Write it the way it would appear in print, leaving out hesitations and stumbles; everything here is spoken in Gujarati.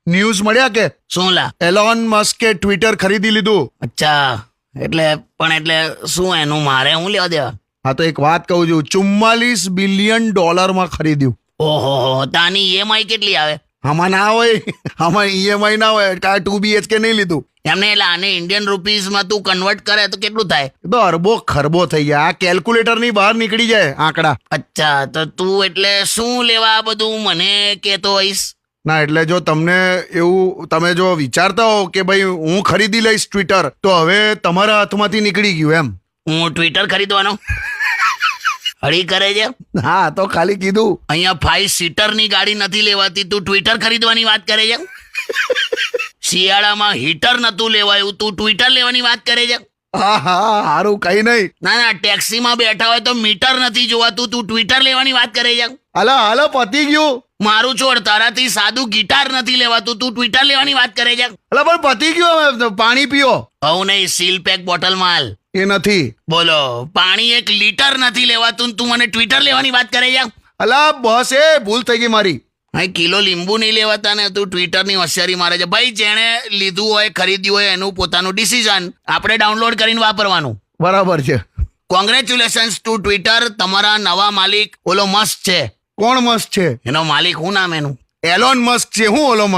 ન્યૂઝ મળ્યા કે શું લા? એલોન મસ્કે ટ્વિટર ખરીદી લીધું. અચ્છા, એટલે શું એનું મારે હું લેવા દેવા? હા તો એક વાત કહું છું, $44 બિલિયન ખરીદ્યું. ઓહો, તાની EMI કેટલી આવે? આમાં ના હોય, આમાં EMI ના હોય. 2 BHK નહીં લીધું. એમને એટલે આને ઇન્ડિયન રૂપીઝમાં તું કન્વર્ટ કરે તો કેટલું થાય? એ તો અરબો ખરબો થઈ ગયા. આ કેલ્ક્યુલેટર ની બહાર નીકળી જાય આંકડા. અચ્છા, તો તું એટલે શું લેવા આ બધું મને કહેતો હોઈશ? ના એટલે જો તમને એવું તમે જો વિચારતા હો કે ભાઈ હું ખરીદી લઈશ ટ્વિટર, તો હવે તમારા હાથમાંથી નીકળી ગયું એમ. હું ટ્વિટર ખરીદવાનો હળી કરે છે? હા તો ખાલી કીધું. અહીંયા 5 સીટરની ગાડી નથી લેવાતી, તું ટ્વિટર ખરીદવાની વાત કરે છે? શિયાળામાં હીટર નતું લેવાયું, તું ટ્વિટર લેવાની વાત કરે છે? હા હા સારું કઈ નહીં. ના, ટેક્સીમાં બેઠા હોય તો મીટર નથી જોવાતું, તું ટ્વિટર લેવાની વાત કરે છે? હાલો પતી ગયું. મારું છોડ, તારાથી સાદું ગિટાર નથી લેવાતું, તું ટ્વિટર લેવાની વાત કરે છે? પણ પતી ગયું. હવે પાણી પીઓ. હવું નહીં, સીલ પેક બોટલમાં હાલ. એ નથી. બોલો, પાણી 1 લીટર નથી લેવાતું ને તું મને ટ્વિટર લેવાની વાત કરે છે? બસ એ ભૂલ થઈ ગઈ મારી. હા, કિલો લીંબુ નહીં લેવાતા ને તું ટ્વિટરની હોશિયારી મારે છે. ભાઈ, જેણે લીધું હોય ખરીદ્યું હોય એનું પોતાનું ડિસિઝન, આપણે ડાઉનલોડ કરીને વાપરવાનું. બરાબર છે. Congratulations two Twitter. તમારા નવા માલિક ઓલો મસ્ક છે. કોણ મસ્ક છે? એનો માલિક હું નામ એનું? એલોન મસ્ક છે. હું ઓલો મસ્ક?